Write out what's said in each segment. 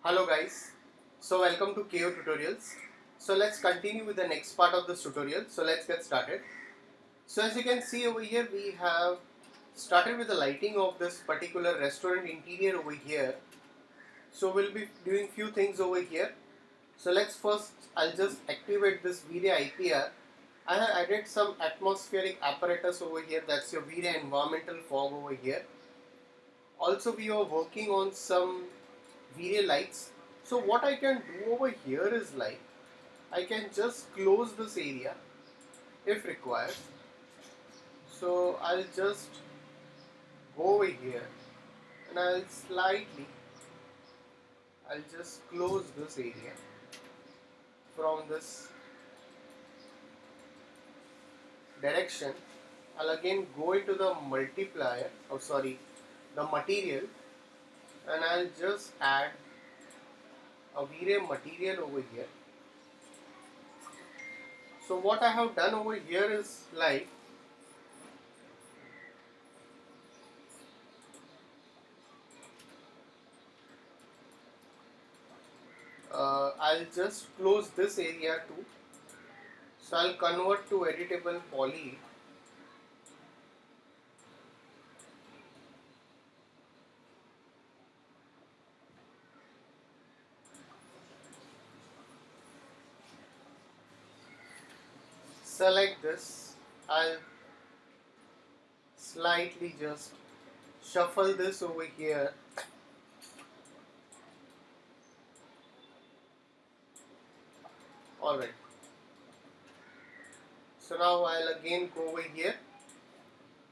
Hello guys, so welcome to KO Tutorials. So let's continue with the next part of this tutorial. So let's get started. So as you can see over here, we have started with the lighting of this particular restaurant interior over here. So we'll be doing few things over here. So let's first, I'll just activate this Vray IPR. I have added some atmospheric apparatus over here, that's your Vray environmental fog over here. Also we are working on some Vray lights. So what I can do over here is like, I can just close this area if required. So I'll just go over here and I'll just close this area from this direction. I'll again go into the multiplier, the material, and I'll just add a Vray material over here. So what I have done over here is like, I'll just close this area too. So I'll convert to editable poly. Select this. I'll slightly just shuffle this over here. Alright. So now I'll again go over here,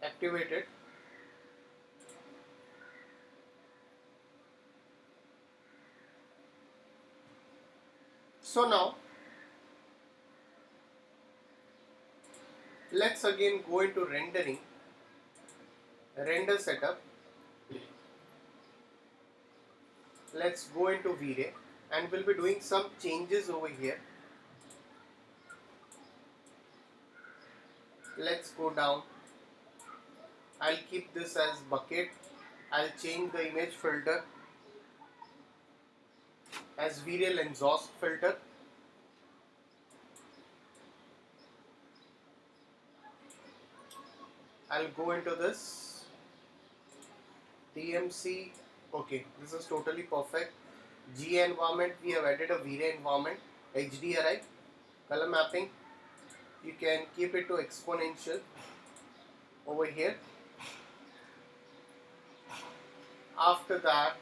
activate it. So now let's again go into rendering, render setup. Let's go into Vray and we'll be doing some changes over here. Let's go down. I'll keep this as bucket. I'll change the image filter as Vray exhaust filter. I'll go into this DMC. Okay, this is totally perfect. G environment, we have added a Vray environment, HDRI, color mapping. You can keep it to exponential over here. After that,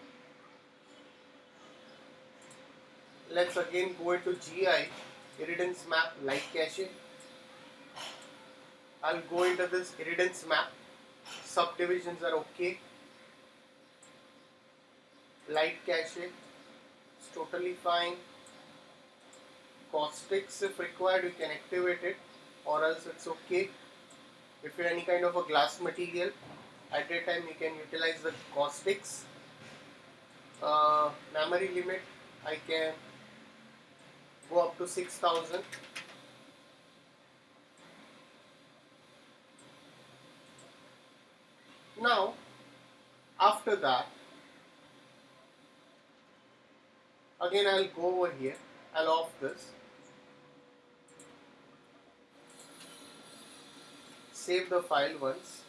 let's again go into GI, irridance map, light cache. I'll go into this irridance map. Subdivisions are okay. Light cache is totally fine. Caustics, if required, you can activate it, or else it's okay. If you're any kind of a glass material, at that time you can utilize the caustics. Memory limit, I can go up to 6000. Now, after that, again I'll go over here, I'll off this, save the file once,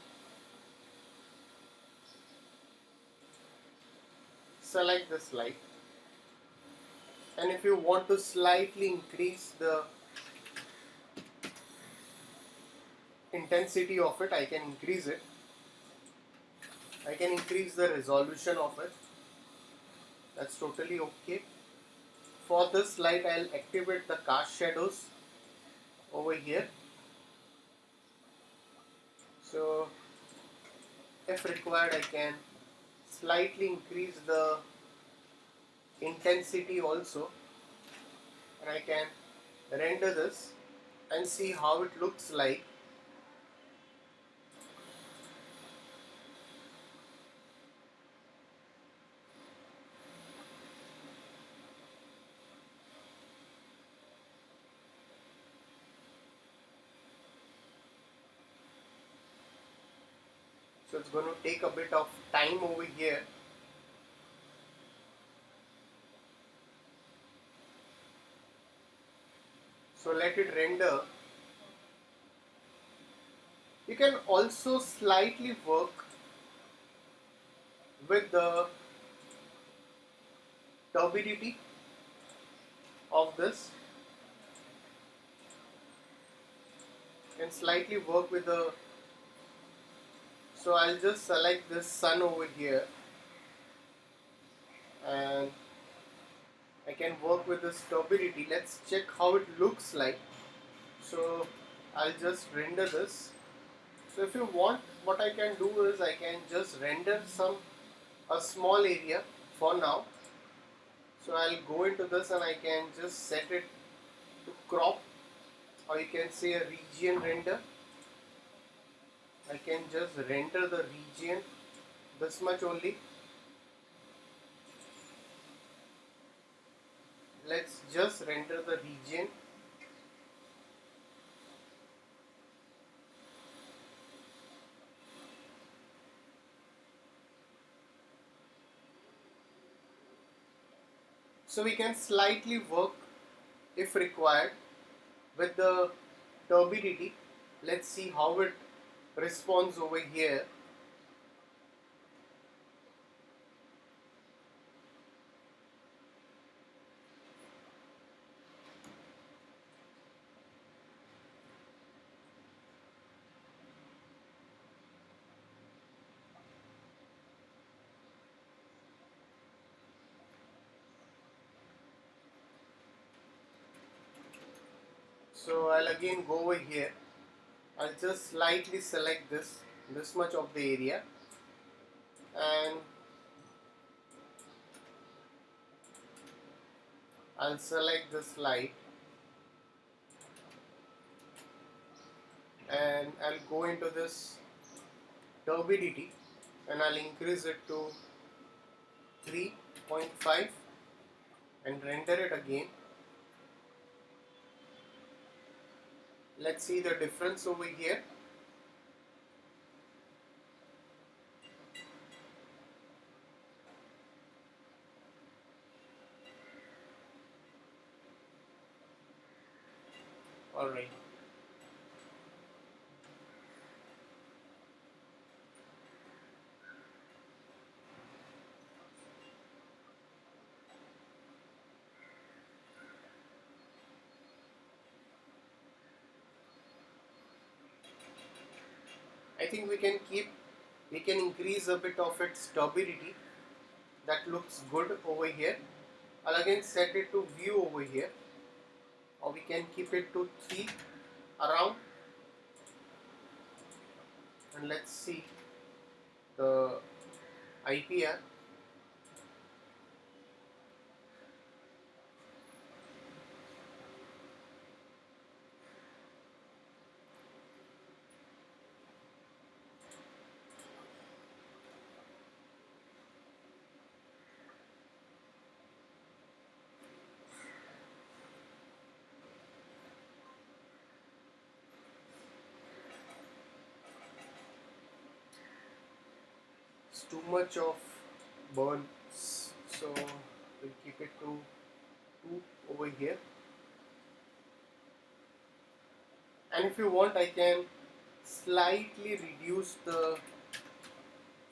select this light, and if you want to slightly increase the intensity of it, I can increase it. I can increase the resolution of it. That's totally okay. For this light, I'll activate the cast shadows over here. So if required, I can slightly increase the intensity also, and I can render this and see how it looks like. So it's going to take a bit of time over here. So let it render. You can also slightly work with the turbidity of this, and slightly work with the, so I'll just select this sun over here and I can work with this turbidity. Let's check how it looks like. So I'll just render this. So if you want, what I can do is I can just render a small area for now. So I'll go into this and I can just set it to crop, or you can say a region render. I can just render the region this much only. Let's just render the region. So we can slightly work if required with the turbidity. Let's see how it responds over here. So I'll again go over here. I'll just slightly select this much of the area, and I'll select this light and I'll go into this turbidity and I'll increase it to 3.5 and render it again. Let's see the difference over here. Alright. I think we can increase a bit of its turbidity. That looks good over here. I'll again set it to view over here, or we can keep it to 3 around, and let's see the IPR. It's too much of burns, so we'll keep it to 2 over here. And if you want, I can slightly reduce the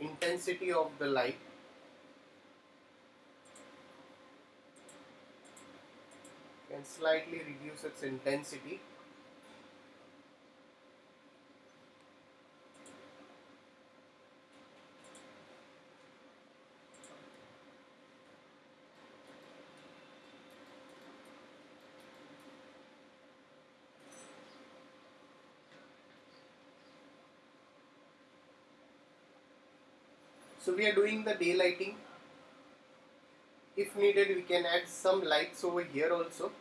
intensity of the light. Can slightly reduce its intensity. So we are doing the daylighting. If needed, we can add some lights over here also.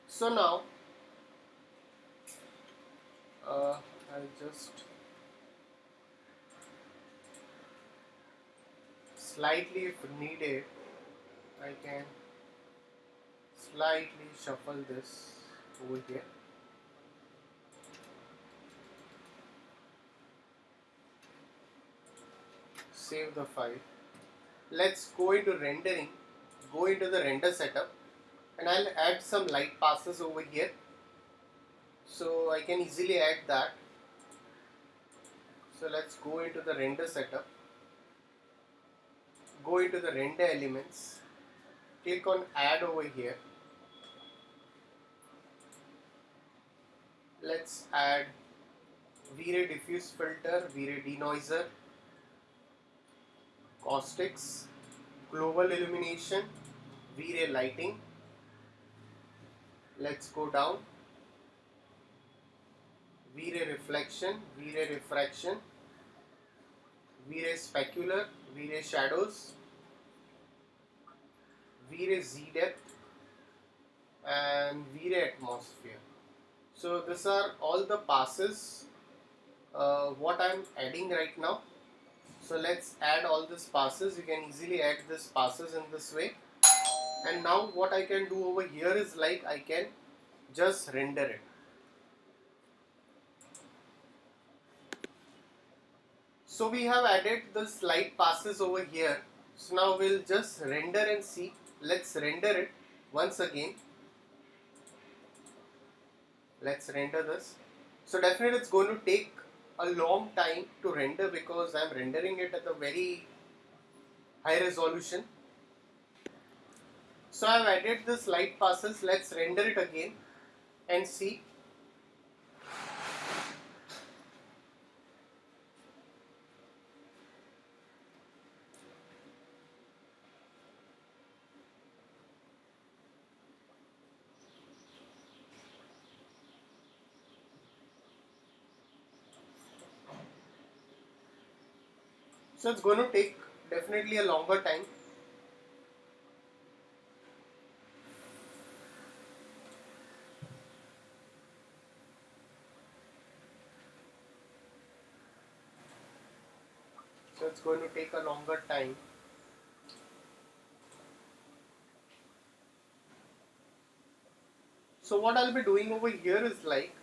So now I'll just slightly, if needed, I can slightly shuffle this over here. Save the file. Let's go into rendering, go into the render setup, and I'll add some light passes over here. So I can easily add that. So let's go into the render setup, go into the render elements, click on add over here. Let's add Vray diffuse filter, Vray denoiser, caustics, global illumination, Vray lighting. Let's go down. Vray reflection, Vray refraction, Vray specular, Vray shadows, Vray Z depth, and Vray atmosphere. So these are all the passes what I am adding right now. So let's add all these passes. You can easily add these passes in this way. And now what I can do over here is like I can just render it. So we have added the light passes over here. So now we'll just render and see. Let's render it once again. Let's render this. So definitely it's going to take a long time to render because I'm rendering it at a very high resolution. So I've added this light passes. Let's render it again and see. So it's going to take definitely a longer time. So it's going to take a longer time. So what I'll be doing over here is like,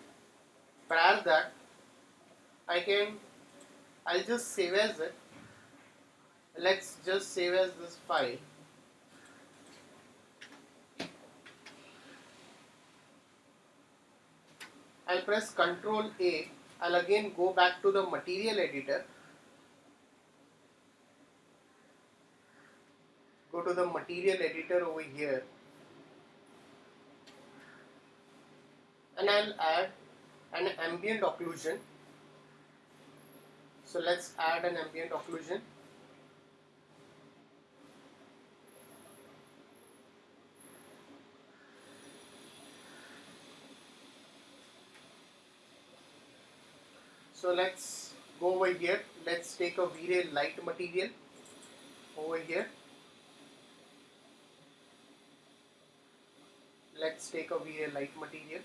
prior that, I'll just save as it. Let's just save as this file. I'll press Ctrl A. I'll again go back to the material editor. Go to the material editor over here. And I'll add an ambient occlusion. So let's add an ambient occlusion. So let's go over here. Let's take a Vray light material over here. Let's take a Vray light material.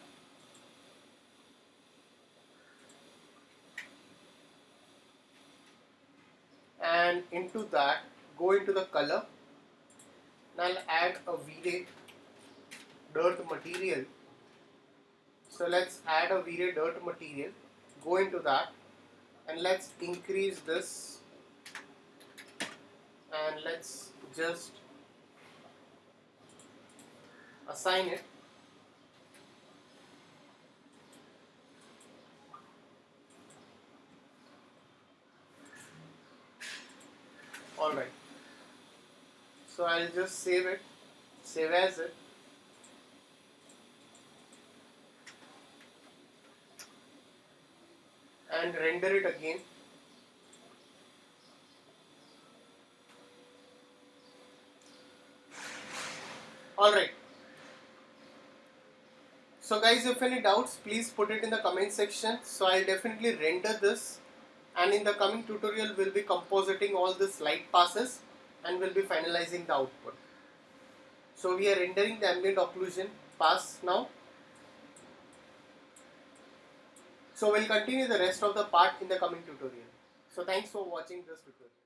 And into that, go into the color. And I'll add a Vray dirt material. So let's add a Vray dirt material. Go into that and let's increase this and let's just assign it. Alright, so I'll just save it, save as it. And render it again. Alright. So guys, if any doubts, please put it in the comment section. So I'll definitely render this, and in the coming tutorial we'll be compositing all this light passes and we'll be finalizing the output. So we are rendering the ambient occlusion pass now. So we'll continue the rest of the part in the coming tutorial. So thanks for watching this tutorial.